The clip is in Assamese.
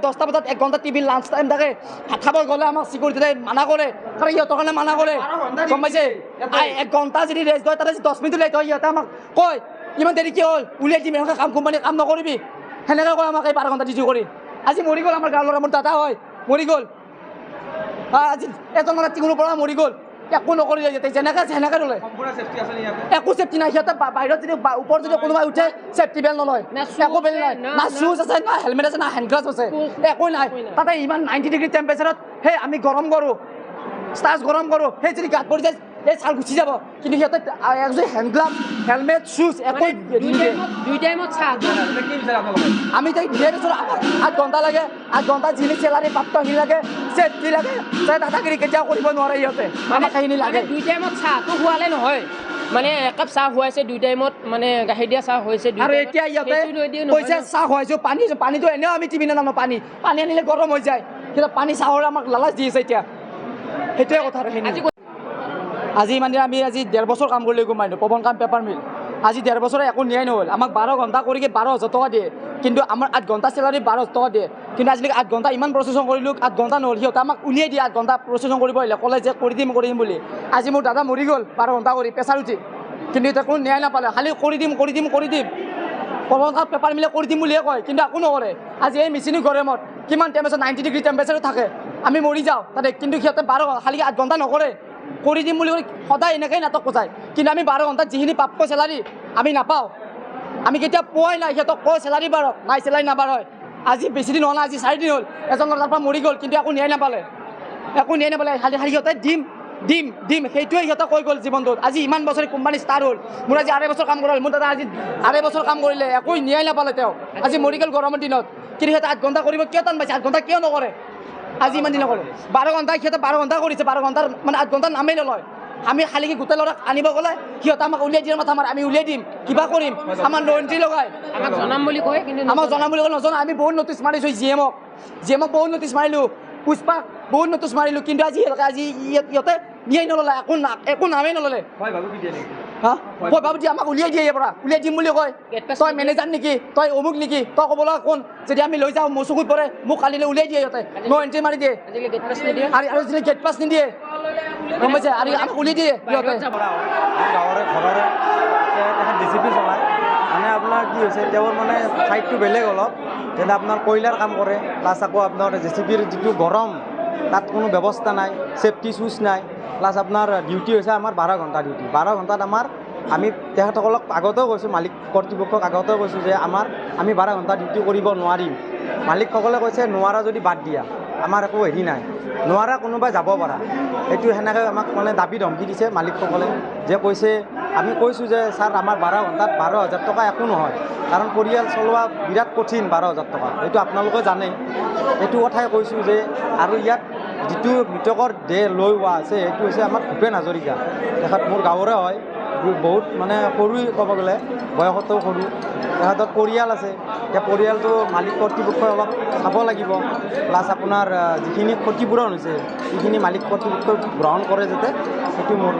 10টা বজাত 1 ঘণ্টা টিভি লাঞ্চ টাইম থাকে ভাত খাব গ'লে আমাক চিকিউৰিটিয়ে মানা কৰে কাৰণ সিহঁতৰ কাৰণে মানা কৰে গম পাইছে 1 ঘণ্টা যদি ৰেষ্ট হয় তাতে 10 মিনিট লেট হয় সিহঁতে আমাক কয় ইমান দেৰি কি হ'ল উলিয়াই দিম এনেকৈ কাম কোম্পানী কাম নকৰিবি সেনেকৈ কয় আমাক এই 12 ঘণ্টা ডিউটি কৰি আজি মৰি গ'ল আমাৰ গাঁৱৰ ল'ৰা মোৰ দাদা হয় মৰি গ'ল আজি এজন মানে টিঙৰ পৰা মৰি গ'ল একো নকৰিলে সিহঁতে যেনেকৈ সেনেকৈ ল'লে একো চেফটি নাই সিহঁতে বাহিৰত যদি ওপৰত যদি কোনোবাই উঠে চেফটি বেল্ট নলয় একো বেল্ট নাই না শ্বুজ আছে না হেলমেট আছে না হেণ্ড গ্লাছ আছে একো নাই তাতে ইমান 90 ডিগ্ৰী টেম্পাৰেচাৰত সেই আমি গৰম কৰোঁ ষ্টাৰ্চ গৰম কৰোঁ সেই যদি গাত পৰি যায় এই ছাল গুচি যাব কিন্তু সিহঁতে একযোৰ হেণ্ড গ্লাভ হেলমেট শ্বুজ একো দুই টাইমত চাহ আমি তাই দিয়ে দিছোঁ 8 ঘণ্টা লাগে 8 ঘণ্টা যিখিনি চেলাৰী প্ৰাপ্ত সেইখিনি লাগে চেফটি লাগে দাদাগিৰি কেতিয়াও কৰিব নোৱাৰে সিহঁতে আমাক সেইখিনি লাগে দুই টাইমত চাহটো খোৱালে নহয় মানে একাপ চাহ খুৱাইছে দুই টাইমত মানে গাখীৰ দিয়া চাহ হৈছে আৰু এতিয়া ইহঁতে কৈছে চাহ খুৱাইছোঁ পানীটো এনেও আমি টিভি নানো পানী আনিলে গৰম হৈ যায় কিন্তু পানী চাহৰ আমাক লালাচ দি আছে এতিয়া সেইটোৱে কথা আজি মানে আমি আজি 1.5 বছৰ কাম কৰিলে গম পাইছোঁ পৱন কাম পেপাৰ মিল আজি 1.5 বছৰে একো ন্যায় নহ'ল আমাক 12 ঘণ্টা কৰি 12,000 টকা দিয়ে কিন্তু আমাৰ 8 ঘণ্টা চেলাৰী 12,000 টকা দিয়ে কিন্তু আজিলৈকে 8 ঘণ্টা ইমান প্ৰচেছন কৰিলোঁ 8 ঘণ্টা নহ'ল সিহঁতে আমাক উলিয়াই দিয়ে 8 ঘণ্টা প্ৰচেছন কৰিব আহিলে ক'লে যে কৰি দিম বুলি আজি মোৰ দাদা মৰি গ'ল 12 ঘণ্টা কৰি প্ৰেছাৰ উঠি কিন্তু এতিয়া কোনো ন্যায় নাপালে খালি কৰি দিম পৱন কাম পেপাৰ মিলে কৰি দিম বুলিয়ে কয় কিন্তু একো নকৰে আজি এই মেচিনি গৰমত কিমান টেম্পাৰেচাৰ 90 ডিগ্ৰী টেম্পাৰেচাৰত থাকে আমি মৰি যাওঁ তাতে কিন্তু সিহঁতে 12 খালি 8 ঘণ্টা নকৰে কৰি দিম বুলি সদায় এনেকৈ নাটক পচায় কিন্তু আমি 12 ঘণ্টাত যিখিনি প্ৰাপ্য চেলাৰী আমি নাপাওঁ আমি কেতিয়া পোৱাই নাই সিহঁতক কয় চেলাৰী বাঢ়ক নাই চেলাৰী নাবাঢ়ে আজি বেছি দিন হোৱা নাই আজি 4 দিন হ'ল এজন তাৰ পৰা মৰি গ'ল কিন্তু একো ন্যায় নাপালে খালি সিহঁতে দিম সেইটোৱে সিহঁতে কৈ গ'ল জীৱনটোত আজি ইমান বছৰ কোম্পানী ষ্টাৰ্ট হ'ল মোৰ আজি 2.5 বছৰ কাম কৰা হ'ল মোৰ দাদা আজি 2.5 বছৰ কাম কৰিলে একো ন্যায় নাপালে তেওঁ আজি মৰি গ'ল গৰমৰ দিনত কিন্তু সিহঁতে 8 ঘণ্টা কৰিব কিয় টান পাইছে 8 ঘণ্টা কিয় নকৰে আজি ইমান দিন নকৰে 12 ঘণ্টা সিহঁতে 12 ঘণ্টা কৰিছে 12 ঘণ্টাৰ মানে 8 ঘণ্টাৰ নামেই নলয় আমি খালি গোটেই ল'ৰাক আনিব গ'লে সিহঁতে আমাক উলিয়াই দিয়াৰ মাথা মাৰে আমি উলিয়াই দিম কিবা কৰিম আমাৰ নো এণ্ট্ৰি লগাই আমাক জনাম বুলি কয় কিন্তু নজনা আমি বহুত নটিচ মাৰিছোঁ জিএমক বহুত নটিচ মাৰিলোঁ পুষ্পাক বহুত নটিচ মাৰিলোঁ কিন্তু আজি সিহঁতে নিয়াই নল'লে একো নামেই নল'লে ভাবু দিয়ে আমাক উলিয়াই দিয়ে ইয়াৰ পৰা উলিয়াই দিম বুলি কয় তই মেনেজাৰ নেকি তই অমুক নেকি তই ক'ব লগা কোন যদি আমি লৈ যাওঁ মোৰ চকুত পৰে মোক কালিলৈ উলিয়াই দিয়ে সিহঁতে নো এণ্ট্ৰি মাৰি দিয়ে আৰু যদি গেট পাছ নিদিয়ে গম পাইছে আৰু আমাক উলিয়াই দিয়ে সিহঁতে গাঁৱৰে ঘৰৰে DCP চলায় মানে আপোনাৰ কি হৈছে তেওঁৰ মানে ছাইডটো বেলেগ অলপ যেনে আপোনাৰ কয়লাৰ কাম কৰে প্লাছ আকৌ আপোনাৰ JCBৰ যিটো গৰম তাত কোনো ব্যৱস্থা নাই চেফটি শ্বুজ নাই প্লাছ আপোনাৰ ডিউটি হৈছে আমাৰ 12 ঘণ্টা ডিউটি 12 ঘণ্টাত আমি তেখেতসকলক আগতেও কৈছোঁ মালিক কৰ্তৃপক্ষক আগতেও কৈছোঁ যে আমি 12 ঘণ্টা ডিউটি কৰিব নোৱাৰিম মালিকসকলে কৈছে নোৱাৰা যদি বাদ দিয়া আমাৰ একো হেৰি নাই নোৱাৰা কোনোবাই যাব পাৰা এইটো সেনেকৈ আমাক মানে দাবী ধমকি দিছে মালিকসকলে যে কৈছে আমি কৈছোঁ যে ছাৰ আমাৰ 12 ঘণ্টাত 12,000 টকা একো নহয় কাৰণ পৰিয়াল চলোৱা বিৰাট কঠিন 12,000 টকা এইটো আপোনালোকে জানে এইটো কথাই কৈছোঁ যে আৰু ইয়াত যিটো মৃতকৰ দেহ লৈ হোৱা আছে সেইটো হৈছে আমাৰ ভূপেন হাজৰিকা তেখেত মোৰ গাঁৱৰে হয় বহুত মানে সৰুই ক'ব গ'লে বয়সতও সৰু তেখেতৰ পৰিয়াল আছে এতিয়া পৰিয়ালটো মালিক কৰ্তৃপক্ষই অলপ চাব লাগিব প্লাছ আপোনাৰ যিখিনি ক্ষতিপূৰণ হৈছে সেইখিনি মালিক কৰ্তৃপক্ষই গ্ৰহণ কৰে যাতে সেইটো মোৰ